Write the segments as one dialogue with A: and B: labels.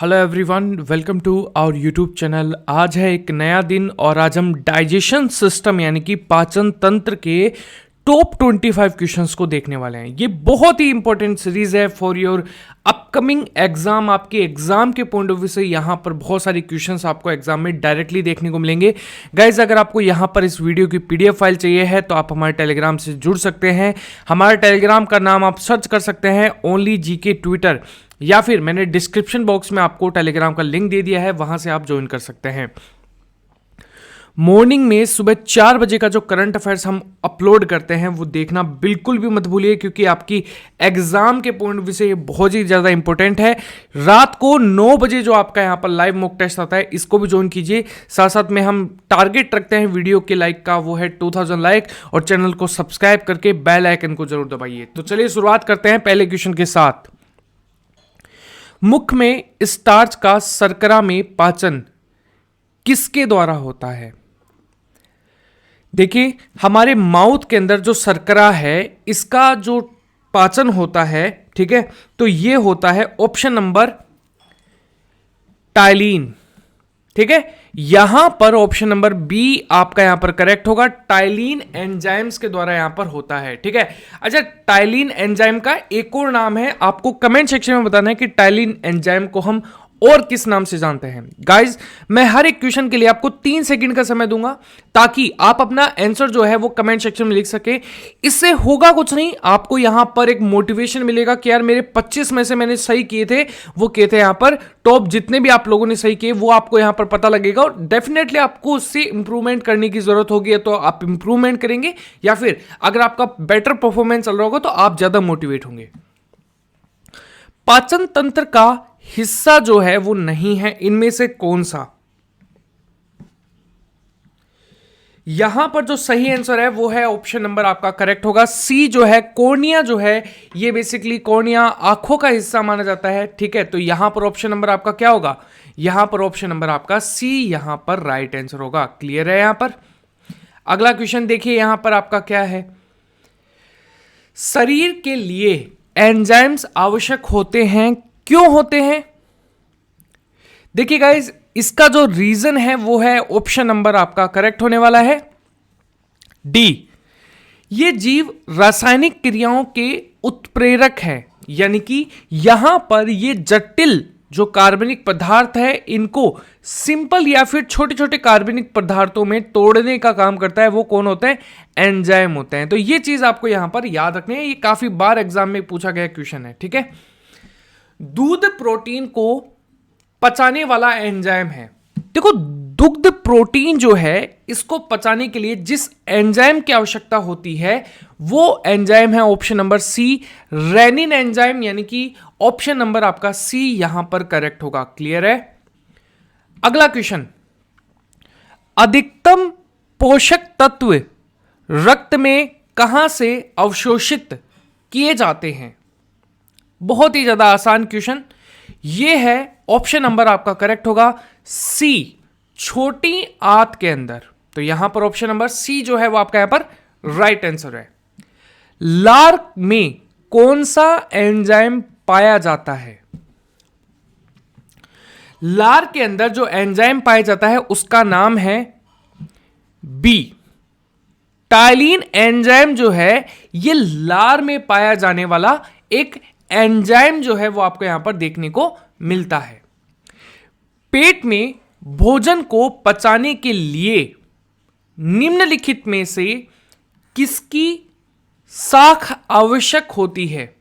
A: Hello everyone, welcome to our YouTube channel. आज है एक नया दिन और आज हम डाइजेशन सिस्टम यानी कि पाचन तंत्र के टॉप 25 क्वेश्चंस को देखने वाले हैं। ये बहुत ही इंपॉर्टेंट सीरीज है फॉर योर अपकमिंग एग्जाम। आपके एग्जाम के पॉइंट ऑफ व्यू से यहाँ पर बहुत सारे क्वेश्चंस आपको एग्जाम में डायरेक्टली देखने को मिलेंगे। गाइज, अगर आपको यहाँ पर इस वीडियो की पीडीएफ फाइल चाहिए है तो आप हमारे टेलीग्राम से जुड़ सकते हैं। हमारे टेलीग्राम का नाम आप सर्च कर सकते हैं ओनली जीके ट्विटर, या फिर मैंने डिस्क्रिप्शन बॉक्स में आपको टेलीग्राम का लिंक दे दिया है, वहां से आप ज्वाइन कर सकते हैं। मॉर्निंग में सुबह 4 बजे का जो करंट अफेयर्स हम अपलोड करते हैं वो देखना बिल्कुल भी मत भूलिए, क्योंकि आपकी एग्जाम के पॉइंट ऑफ व्यू से ये बहुत ही ज़्यादा इंपॉर्टेंट है। रात को 9 बजे जो आपका यहाँ पर लाइव मॉक टेस्ट आता है, इसको भी ज्वाइन कीजिए। साथ साथ में हम टारगेट रखते हैं वीडियो के लाइक का, वो है 2000 लाइक, और चैनल को सब्सक्राइब करके बेल आइकन को जरूर दबाइए। तो चलिए शुरुआत करते हैं पहले क्वेश्चन के साथ। मुख में स्टार्च का शर्करा में पाचन किसके द्वारा होता है? देखिए, हमारे माउथ के अंदर जो शर्करा है इसका जो पाचन होता है, ठीक है, तो ये होता है ऑप्शन नंबर टाइलिन। ठीक है, यहां पर ऑप्शन नंबर बी आपका यहां पर करेक्ट होगा। टाइलिन एंजाइम्स के द्वारा यहां पर होता है। ठीक है, अच्छा, टाइलिन एंजाइम का एक और नाम है, आपको कमेंट सेक्शन में बताना है कि टाइलिन एंजाइम को हम और किस नाम से जानते हैं। गाइज, मैं हर एक क्वेश्चन के लिए आपको 3 सेकंड का समय दूंगा ताकि आप अपना आंसर जो है वो कमेंट सेक्शन में लिख सके। इससे होगा कुछ नहीं, आपको यहां पर एक मोटिवेशन मिलेगा कि यार मेरे 25 में से मैंने सही किए थे, वो किए थे यहां पर टॉप जितने भी आप लोगों ने सही किए वो आपको यहां पर पता लगेगा, और डेफिनेटली आपको उससे इंप्रूवमेंट करने की जरूरत होगी, तो आप इंप्रूवमेंट करेंगे, या फिर अगर आपका बेटर परफॉर्मेंस चल रहा होगा तो आप ज्यादा मोटिवेट होंगे। पाचन तंत्र का हिस्सा जो है वो नहीं है, इनमें से कौन सा? यहां पर जो सही आंसर है वो है ऑप्शन नंबर आपका करेक्ट होगा सी, जो है कॉर्निया जो है, ये बेसिकली कॉर्निया आंखों का हिस्सा माना जाता है। ठीक है, तो यहां पर ऑप्शन नंबर आपका क्या होगा? यहां पर ऑप्शन नंबर आपका सी यहां पर राइट आंसर होगा। क्लियर है यहां पर? अगला क्वेश्चन देखिए, यहां पर आपका क्या है। शरीर के लिए एंजाइम्स आवश्यक होते हैं, क्यों होते हैं? देखिए गाइज, इसका जो रीजन है वो है ऑप्शन नंबर आपका करेक्ट होने वाला है डी। ये जीव रासायनिक क्रियाओं के उत्प्रेरक है, यानी कि यहां पर ये जटिल जो कार्बनिक पदार्थ है इनको सिंपल या फिर छोटे छोटे कार्बनिक पदार्थों में तोड़ने का काम करता है। वो कौन होते हैं? एंजाइम होते हैं। तो ये चीज आपको यहां पर याद रखनी है, ये काफी बार एग्जाम में पूछा गया क्वेश्चन है। ठीक है, दूध प्रोटीन को पचाने वाला एंजाइम है। देखो, दुग्ध प्रोटीन जो है इसको पचाने के लिए जिस एंजाइम की आवश्यकता होती है वो एंजाइम है option number C, rennin enzyme, यानी कि ऑप्शन नंबर आपका सी यहां पर करेक्ट होगा। क्लियर है? अगला क्वेश्चन, अधिकतम पोषक तत्व रक्त में कहां से अवशोषित किए जाते हैं? बहुत ही ज्यादा आसान क्वेश्चन ये है, ऑप्शन नंबर आपका करेक्ट होगा सी, छोटी आंत के अंदर। तो यहां पर ऑप्शन नंबर सी जो है वो आपका यहां पर राइट आंसर है। लार में कौन सा एंजाइम पाया जाता है? लार के अंदर जो एंजाइम पाया जाता है उसका नाम है बी, टाइलिन एंजाइम जो है ये लार में पाया जाने वाला एक एंजाइम जो है वो आपको यहां पर देखने को मिलता है। पेट में भोजन को पचाने के लिए निम्नलिखित में से किसकी शाख आवश्यक होती है?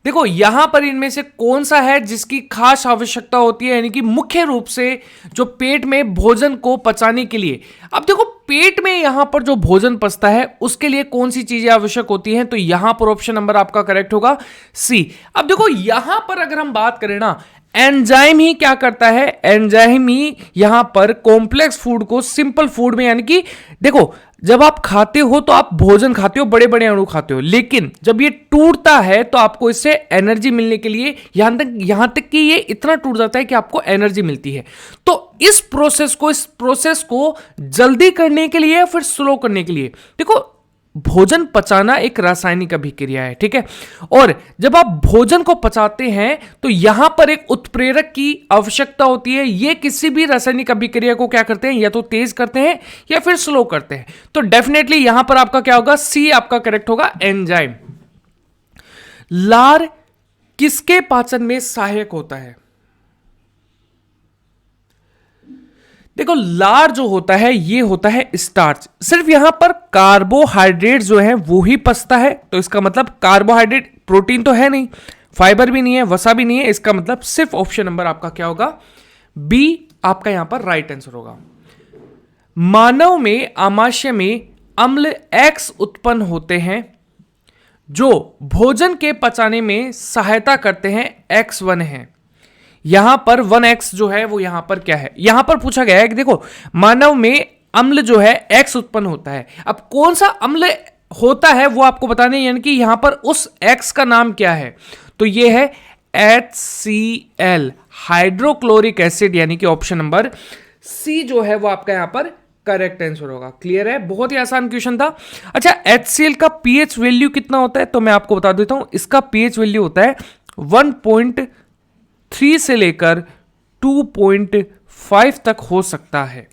A: देखो, यहां पर इनमें से कौन सा है जिसकी खास आवश्यकता होती है, यानी कि मुख्य रूप से जो पेट में भोजन को पचाने के लिए। अब देखो, पेट में यहां पर जो भोजन पचता है उसके लिए कौन सी चीजें आवश्यक होती हैं? तो यहां पर ऑप्शन नंबर आपका करेक्ट होगा सी। अब देखो, यहां पर अगर हम बात करें ना, एंजाइम ही क्या करता है? एंजाइम ही यहां पर कॉम्प्लेक्स फूड को सिंपल फूड में, यानी कि देखो, जब आप खाते हो तो आप भोजन खाते हो, बड़े बड़े अणु खाते हो, लेकिन जब ये टूटता है तो आपको इससे एनर्जी मिलने के लिए यहां तक कि ये इतना टूट जाता है कि आपको एनर्जी मिलती है। तो इस प्रोसेस को जल्दी करने के लिए या फिर स्लो करने के लिए, देखो, भोजन पचाना एक रासायनिक अभिक्रिया है, ठीक है। और जब आप भोजन को पचाते हैं तो यहां पर एक उत्प्रेरक की आवश्यकता होती है। ये किसी भी रासायनिक अभिक्रिया को क्या करते हैं, या तो तेज करते हैं या फिर स्लो करते हैं। तो डेफिनेटली यहां पर आपका क्या होगा, सी आपका करेक्ट होगा, एंजाइम। लार किसके पाचन में सहायक होता है? देखो, लार जो होता है ये होता है स्टार्च। सिर्फ यहां पर कार्बोहाइड्रेट जो है वो ही पचता है, तो इसका मतलब कार्बोहाइड्रेट, प्रोटीन तो है नहीं, फाइबर भी नहीं है, वसा भी नहीं है। इसका मतलब सिर्फ ऑप्शन नंबर आपका क्या होगा, बी आपका यहां पर राइट आंसर होगा। मानव में आमाशय में अम्ल X उत्पन्न होते हैं जो भोजन के पचाने में सहायता करते हैं, X1 है। यहां पर 1x जो है वो यहां पर क्या है, यहां पर पूछा गया है कि देखो मानव में अम्ल जो है X उत्पन्न होता है। अब कौन सा अम्ल होता है वो आपको बताने, यानी कि यहां पर उस X का नाम क्या है, तो ये है HCl, हाइड्रोक्लोरिक एसिड, यानी कि ऑप्शन नंबर सी जो है वो आपका यहां पर करेक्ट आंसर होगा। क्लियर है, बहुत ही आसान क्वेश्चन था। अच्छा, HCl का पीएच वैल्यू कितना होता है, तो मैं आपको बता देता हूं। इसका पीएच वैल्यू होता है 1.3 से लेकर 2.5 तक हो सकता है।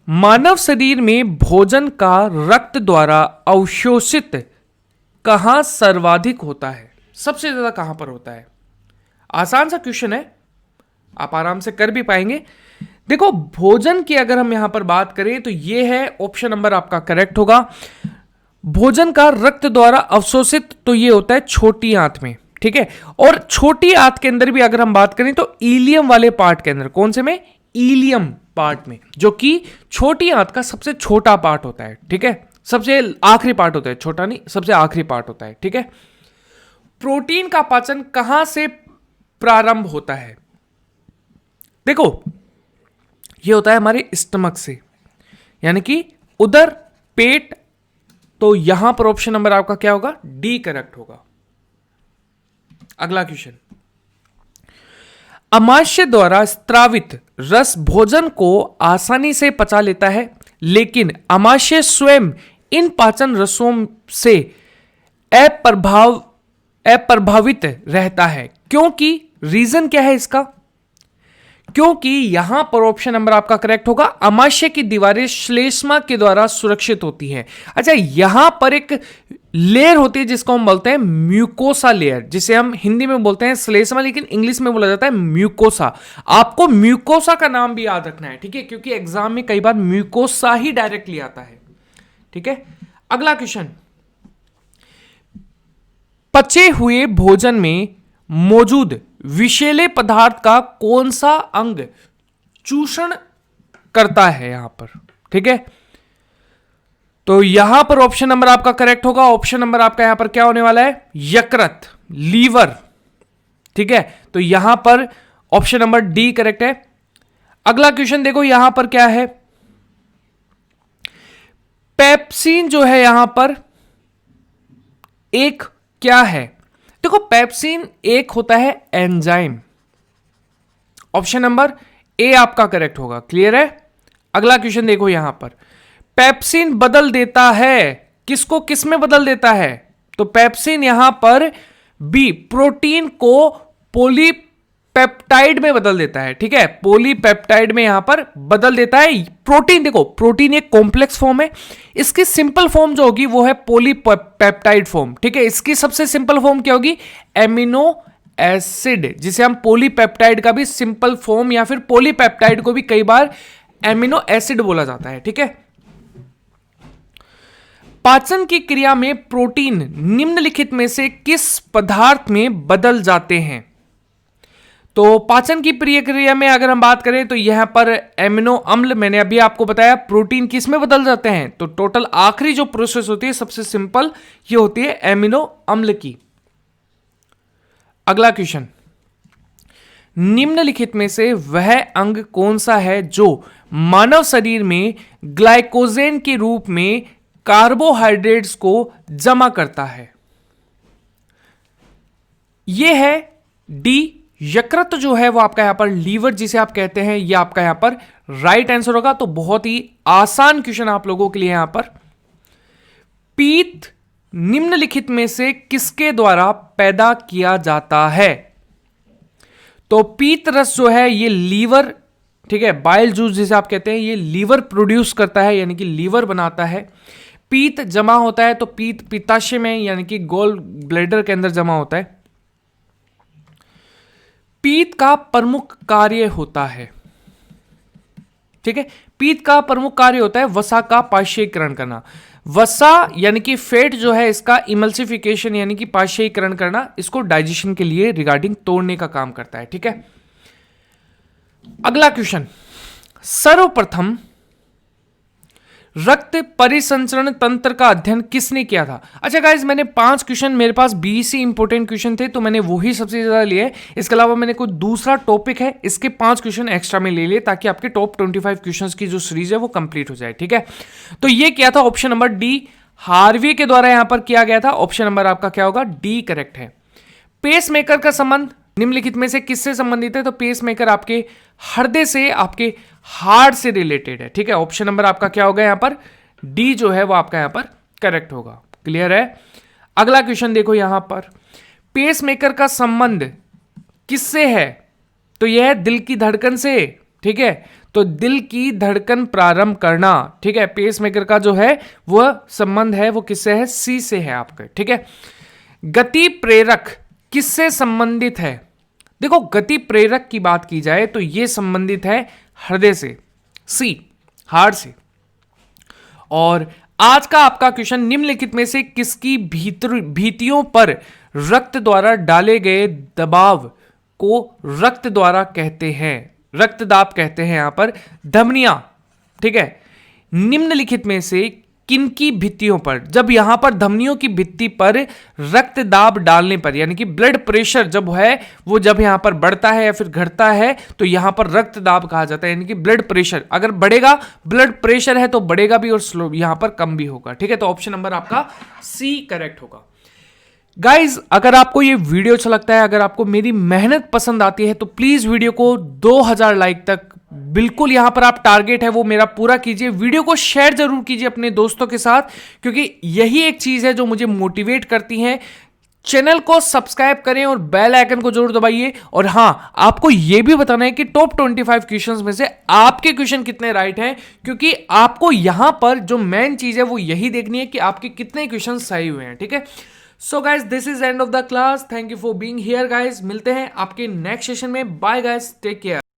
A: मानव शरीर में भोजन का रक्त द्वारा अवशोषित कहां सर्वाधिक होता है, सबसे ज्यादा कहां पर होता है? आसान सा क्वेश्चन है, आप आराम से कर भी पाएंगे। देखो, भोजन की अगर हम यहां पर बात करें तो यह है ऑप्शन नंबर आपका करेक्ट होगा। भोजन का रक्त द्वारा अवशोषित तो यह होता है छोटी आंत में, ठीक है। और छोटी आंत के अंदर भी अगर हम बात करें तो इलियम वाले पार्ट के अंदर, कौन से में, इलियम पार्ट में, जो कि छोटी आंत का सबसे छोटा पार्ट होता है, ठीक है, सबसे आखिरी पार्ट होता है, छोटा नहीं, सबसे आखिरी पार्ट होता है, ठीक है। प्रोटीन का पाचन कहां से प्रारंभ होता है? देखो, यह होता है हमारे स्टमक से, यानी कि उदर, पेट। तो यहां पर ऑप्शन नंबर आपका क्या होगा, डी करेक्ट होगा। अगला क्वेश्चन, अमाशय द्वारा स्त्रावित रस भोजन को आसानी से पचा लेता है, लेकिन अमाशय स्वयं इन पाचन रसों से अप्रभावित रहता है, क्योंकि रीजन क्या है इसका? क्योंकि यहां पर ऑप्शन नंबर आपका करेक्ट होगा, अमाशय की दीवारें श्लेष्मा के द्वारा सुरक्षित होती हैं। अच्छा, यहां पर एक लेयर होती है जिसको हम बोलते हैं म्यूकोसा लेयर, जिसे हम हिंदी में बोलते हैं श्लेष्मा, लेकिन इंग्लिश में बोला जाता है म्यूकोसा। आपको म्यूकोसा का नाम भी याद रखना है, ठीक है, क्योंकि एग्जाम में कई बार म्यूकोसा ही डायरेक्टली आता है, ठीक है। अगला क्वेश्चन, पचे हुए भोजन में मौजूद विषैले पदार्थ का कौन सा अंग चूषण करता है यहां पर, ठीक है। तो यहां पर ऑप्शन नंबर आपका करेक्ट होगा। ऑप्शन नंबर आपका यहां पर क्या होने वाला है, यकृत, लीवर, ठीक है। तो यहां पर ऑप्शन नंबर डी करेक्ट है। अगला क्वेश्चन देखो, यहां पर क्या है, पेप्सिन जो है यहां पर एक क्या है? देखो, पेप्सिन एक होता है एंजाइम। ऑप्शन नंबर ए आपका करेक्ट होगा। क्लियर है। अगला क्वेश्चन देखो, यहां पर पेप्सिन बदल देता है, किसको किस में बदल देता है? तो पेप्सिन यहां पर बी, प्रोटीन को पॉलीपेप्टाइड में बदल देता है, ठीक है, पॉलीपेप्टाइड में यहां पर बदल देता है। प्रोटीन, देखो प्रोटीन एक कॉम्प्लेक्स फॉर्म है, इसकी सिंपल फॉर्म जो होगी वो है पॉलीपेप्टाइड फॉर्म, ठीक है। इसकी सबसे सिंपल फॉर्म क्या होगी, एमिनो एसिड, जिसे हम पॉलीपेप्टाइड का भी सिंपल फॉर्म या फिर पॉलीपेप्टाइड को भी कई बार एमिनो एसिड बोला जाता है, ठीक है। पाचन की क्रिया में प्रोटीन निम्नलिखित में से किस पदार्थ में बदल जाते हैं? तो पाचन की प्रक्रिया में अगर हम बात करें तो यहां पर एमिनो अम्ल, मैंने अभी आपको बताया, प्रोटीन किस में बदल जाते हैं? तो टोटल आखिरी जो प्रोसेस होती है सबसे सिंपल ये होती है एमिनो अम्ल की। अगला क्वेश्चन, निम्नलिखित में से वह अंग कौन सा है जो मानव शरीर में ग्लाइकोजेन के रूप में कार्बोहाइड्रेट्स को जमा करता है? यह है डी, यकृत जो है वो आपका यहां पर लीवर जिसे आप कहते हैं, यह आपका यहां पर राइट आंसर होगा। तो बहुत ही आसान क्वेश्चन आप लोगों के लिए यहां पर पीत निम्नलिखित में से किसके द्वारा पैदा किया जाता है? तो पीत रस जो है ये लीवर, ठीक है, बाइल जूस जिसे आप कहते हैं, ये लीवर प्रोड्यूस करता है, यानी कि लीवर बनाता है। पीत जमा होता है तो पीत पित्ताशय में यानी कि गोल ब्लैडर के अंदर जमा होता है। पीत का प्रमुख कार्य होता है, ठीक है, पीत का प्रमुख कार्य होता है वसा का पाश्चयीकरण करना। वसा यानी कि फैट जो है इसका इमल्सिफिकेशन यानी कि पाश्चयीकरण करना, इसको डाइजेशन के लिए रिगार्डिंग तोड़ने का काम करता है, ठीक है। अगला क्वेश्चन, सर्वप्रथम रक्त परिसंचरण तंत्र का अध्ययन किसने किया था? अच्छा गाइज, मैंने 5 क्वेश्चन, मेरे पास 20 ही इंपॉर्टेंट क्वेश्चन थे तो मैंने वही सबसे ज्यादा लिए। इसके अलावा मैंने कोई दूसरा टॉपिक है इसके 5 क्वेश्चन एक्स्ट्रा में ले लिए ताकि आपके टॉप 25 क्वेश्चंस की जो सीरीज है वो कंप्लीट हो जाए, ठीक है। तो ये क्या था? ऑप्शन नंबर डी हार्वे के द्वारा यहां पर किया गया था। ऑप्शन नंबर आपका क्या होगा? डी करेक्ट है। पेसमेकर का संबंध निम्नलिखित में से किससे संबंधित है? तो पेसमेकर आपके हृदय से, आपके हार्ट से रिलेटेड है, ठीक है। ऑप्शन नंबर आपका क्या होगा यहां पर? डी जो है वो आपका यहां पर करेक्ट होगा। क्लियर है? अगला क्वेश्चन देखो यहां पर, पेसमेकर का संबंध किससे है? तो यह है दिल की धड़कन से, ठीक है। तो दिल की धड़कन प्रारंभ करना, ठीक है, पेसमेकर का जो है वह संबंध है वो किससे है? सी से है आपका, ठीक है। गति प्रेरक किससे संबंधित है? देखो, गति प्रेरक की बात की जाए तो यह संबंधित है हृदय से, सी, हार्ट से। और आज का आपका क्वेश्चन, निम्नलिखित में से किसकी भीतियों पर रक्त द्वारा डाले गए दबाव को रक्त द्वारा कहते हैं? रक्तदाब कहते हैं यहां पर, धमनियां, ठीक है। निम्नलिखित में से किनकी भित्तियों पर, जब यहां पर धमनियों की भित्ति पर रक्त दाब डालने पर, यानी कि ब्लड प्रेशर जब है वो जब यहां पर बढ़ता है या फिर घटता है तो यहां पर रक्त दाब कहा जाता है। यानी कि ब्लड प्रेशर अगर बढ़ेगा, ब्लड प्रेशर है तो बढ़ेगा भी और स्लो यहां पर कम भी होगा, ठीक है। तो ऑप्शन नंबर आपका सी करेक्ट होगा। गाइज, अगर आपको ये वीडियो अच्छा लगता है, अगर आपको मेरी मेहनत पसंद आती है तो प्लीज वीडियो को 2000 लाइक तक बिल्कुल यहां पर आप टारगेट है वो मेरा पूरा कीजिए। वीडियो को शेयर जरूर कीजिए अपने दोस्तों के साथ, क्योंकि यही एक चीज है जो मुझे मोटिवेट करती है। चैनल को सब्सक्राइब करें और बेल आइकन को जरूर दबाइए। और हां, आपको यह भी बताना है कि टॉप 25 क्वेश्चंस में से आपके क्वेश्चन कितने राइट हैं, क्योंकि आपको यहां पर जो मेन चीज है वो यही देखनी है कि आपके कितने क्वेश्चन सही हुए हैं, ठीक है। So guys, this is end of the class. Thank you for being here guys. मिलते हैं आपके नेक्स्ट सेशन में। Bye guys, take care.